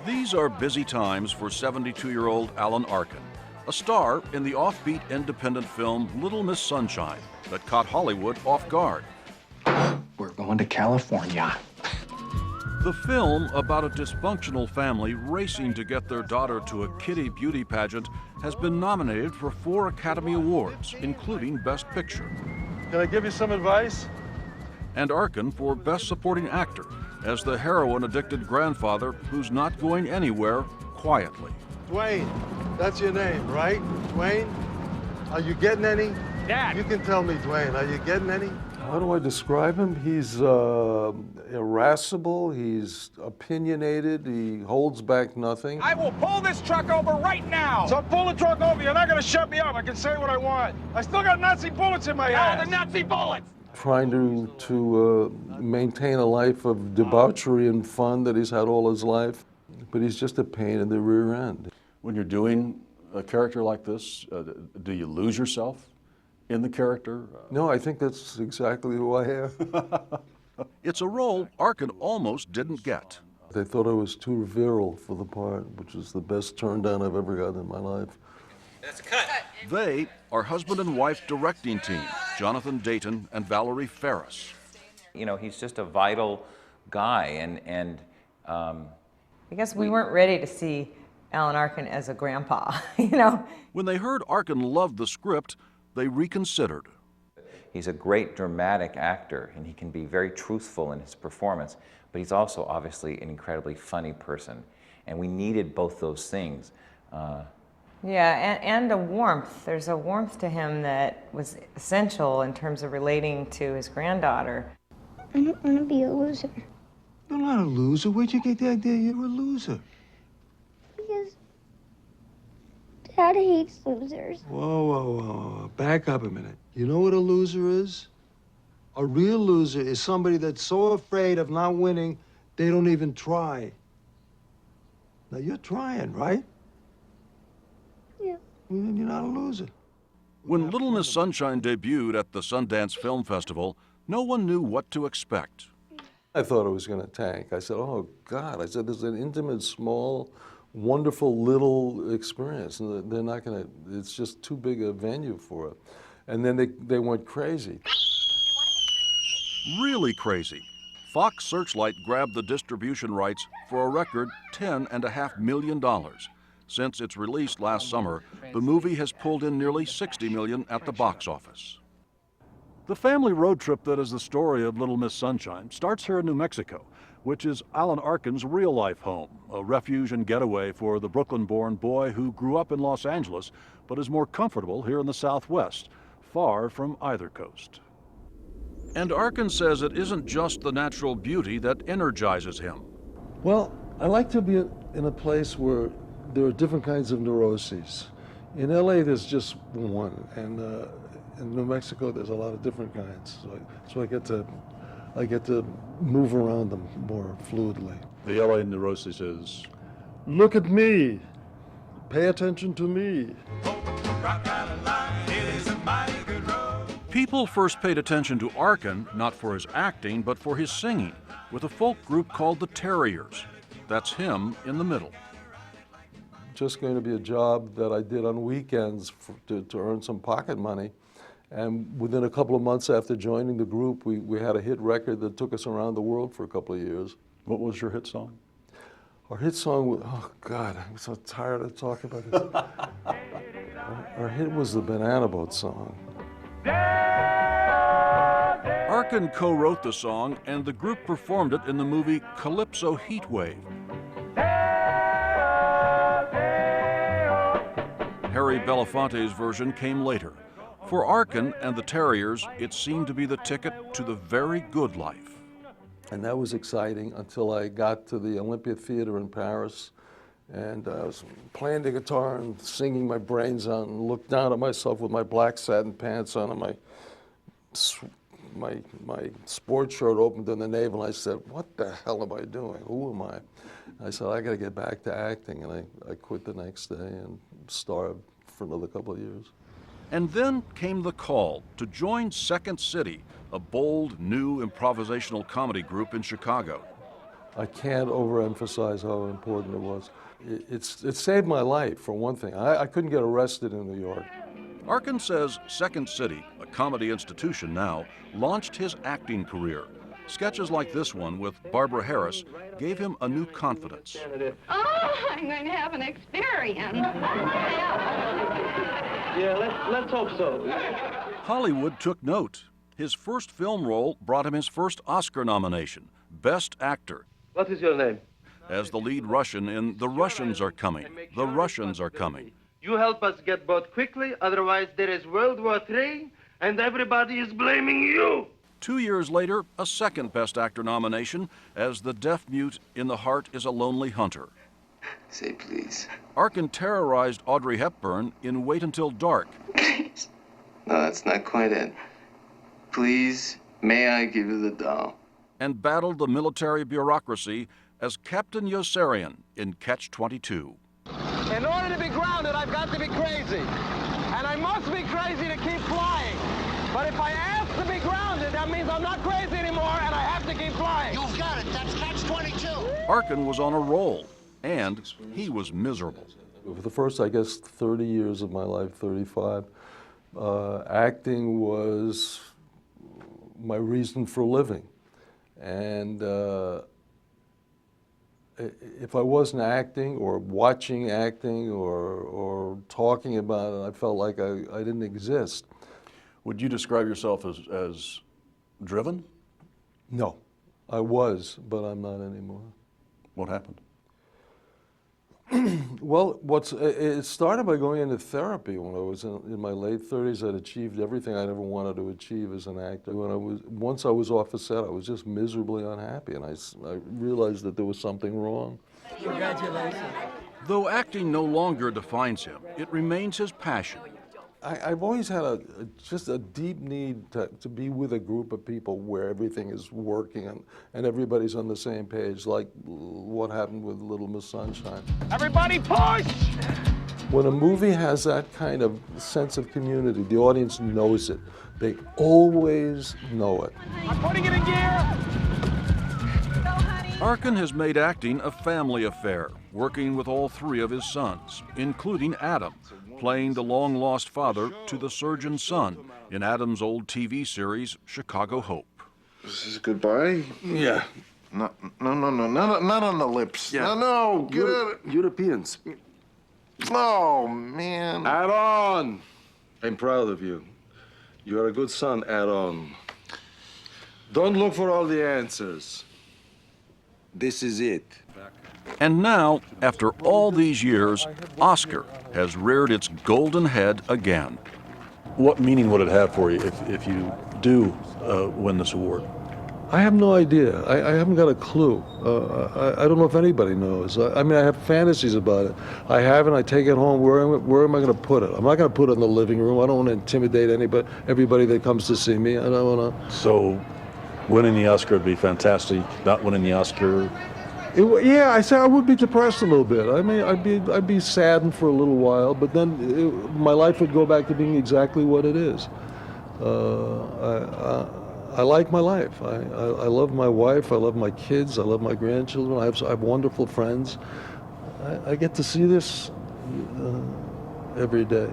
These are busy times for 72-year-old Alan Arkin, a star in the offbeat independent film Little Miss Sunshine that caught Hollywood off guard. We're going to California. The film about a dysfunctional family racing to get their daughter to a kiddie beauty pageant has been nominated for 4 Academy Awards, including Best Picture. Can I give you some advice? And Arkin for Best Supporting Actor as the heroin-addicted grandfather who's not going anywhere quietly. Dwayne, that's your name, right? Dwayne? Are you getting any? Dad! You can tell me, Dwayne, are you getting any? How do I describe him? He's irascible, he's opinionated, he holds back nothing. I will pull this truck over right now! So pull the truck over, you're not gonna shut me up. I can say what I want. I still got Nazi bullets in my ass. Oh, the Nazi bullets! Trying to maintain a life of debauchery and fun that he's had all his life, but he's just a pain in the rear end. When you're doing a character like this, do you lose yourself in the character? No, I think that's exactly who I am. It's a role Arkin almost didn't get. They thought I was too virile for the part, which is the best turn down I've ever gotten in my life. That's a cut. They are husband and wife directing team, Jonathan Dayton and Valerie Ferris. You know, he's just a vital guy, and I guess we weren't ready to see Alan Arkin as a grandpa, you know. When they heard Arkin loved the script, they reconsidered. he's a great dramatic actor, and he can be very truthful in his performance, but he's also obviously an incredibly funny person, and we needed both those things. Yeah, and a warmth. There's a warmth to him that was essential in terms of relating to his granddaughter. I don't want to be a loser. You're not a loser. Where'd you get the idea you're a loser? Because Dad hates losers. Whoa. Back up a minute. You know what a loser is? A real loser is somebody that's so afraid of not winning, they don't even try. Now, you're trying, right? Yeah. Well, then you're not a loser. When Little Miss Sunshine debuted at the Sundance Film Festival, no one knew what to expect. I thought it was going to tank. I said, oh, God. I said, this is an intimate, small, wonderful little experience. And they're not going to, it's just too big a venue for it. And then they went crazy. Really crazy. Fox Searchlight grabbed the distribution rights for a record $10.5 million. Since its release last summer, the movie has pulled in nearly $60 million at the box office. The family road trip that is the story of Little Miss Sunshine starts here in New Mexico, which is Alan Arkin's real-life home, a refuge and getaway for the Brooklyn-born boy who grew up in Los Angeles, but is more comfortable here in the Southwest, far from either coast. And Arkin says it isn't just the natural beauty that energizes him. Well, I like to be in a place where there are different kinds of neuroses. In LA, there's just one, and in New Mexico, there's a lot of different kinds. So I get to move around them more fluidly. The LA neurosis is? Look at me. Pay attention to me. People first paid attention to Arkin, not for his acting, but for his singing, with a folk group called the Terriers. That's him in the middle. Just going to be a job that I did on weekends to earn some pocket money. And within a couple of months after joining the group, we had a hit record that took us around the world for a couple of years. What was your hit song? Our hit song was, oh God, I'm so tired of talking about this. Our hit was the Banana Boat song. Arkin co-wrote the song, and the group performed it in the movie Calypso Heatwave. Harry Belafonte's version came later. For Arkin and the Terriers, it seemed to be the ticket to the very good life. And that was exciting until I got to the Olympia Theater in Paris, and I was playing the guitar and singing my brains out, and looked down at myself with my black satin pants on and my sports shirt opened in the navel, and I said, what the hell am I doing? Who am I? I said, I got to get back to acting, and I quit the next day and starved for another couple of years. And then came the call to join Second City, a bold, new improvisational comedy group in Chicago. I can't overemphasize how important it was. It saved my life, for one thing. I couldn't get arrested in New York. Arkin says Second City, a comedy institution now, launched his acting career. Sketches like this one with Barbara Harris gave him a new confidence. Oh, I'm going to have an experience. Yeah, let's hope so. Hollywood took note. His first film role brought him his first Oscar nomination, Best Actor, What is your name? as the lead Russian in The Russians Are Coming. The Russians Are Coming. You help us get boat quickly, otherwise there is World War III, and everybody is blaming you. 2 years later, a second Best Actor nomination as the deaf-mute in The Heart is a Lonely Hunter. Say please. Arkin terrorized Audrey Hepburn in Wait Until Dark. Please. No, that's not quite it. Please, may I give you the doll? And battled the military bureaucracy as Captain Yossarian in Catch-22. In order to be grounded, I've got to be crazy. And I must be crazy to keep flying. But if I ask to be grounded, that means I'm not crazy anymore and I have to keep flying. You've got it. That's Catch-22. Arkin was on a roll, and he was miserable. For the first, I guess, 30 years of my life, 35, acting was my reason for living. And if I wasn't acting or watching acting or talking about it, I felt like I didn't exist. Would you describe yourself as driven? No, I was, but I'm not anymore. What happened? Well, it started by going into therapy when I was in my late 30s. I'd achieved everything I'd ever wanted to achieve as an actor. Once I was off the set, I was just miserably unhappy, and I realized that there was something wrong. Congratulations. Though acting no longer defines him, it remains his passion. I've always had just a deep need to be with a group of people where everything is working and everybody's on the same page, like what happened with Little Miss Sunshine. Everybody push! When a movie has that kind of sense of community, the audience knows it. They always know it. I'm putting it in gear! Arkin has made acting a family affair, working with all three of his sons, including Adam, playing the long-lost father to the surgeon's son in Adam's old TV series, Chicago Hope. This is goodbye? Yeah. No, not on the lips. Yeah. No, get it. Europeans. Oh, man. Add on. I'm proud of you. You are a good son, add on. Don't look for all the answers. This is it. And now, after all these years, Oscar has reared its golden head again. What meaning would it have for you if you do win this award? I have no idea. I haven't got a clue. I don't know if anybody knows. I mean, I have fantasies about it. I have it, I take it home. Where am I going to put it? I'm not going to put it in the living room. I don't want to intimidate everybody that comes to see me. I don't want to. So, winning the Oscar would be fantastic. Not winning the Oscar. Yeah, I would be depressed a little bit. I mean, I'd be saddened for a little while, but then my life would go back to being exactly what it is. I like my life. I love my wife. I love my kids. I love my grandchildren. I have wonderful friends. I get to see this every day.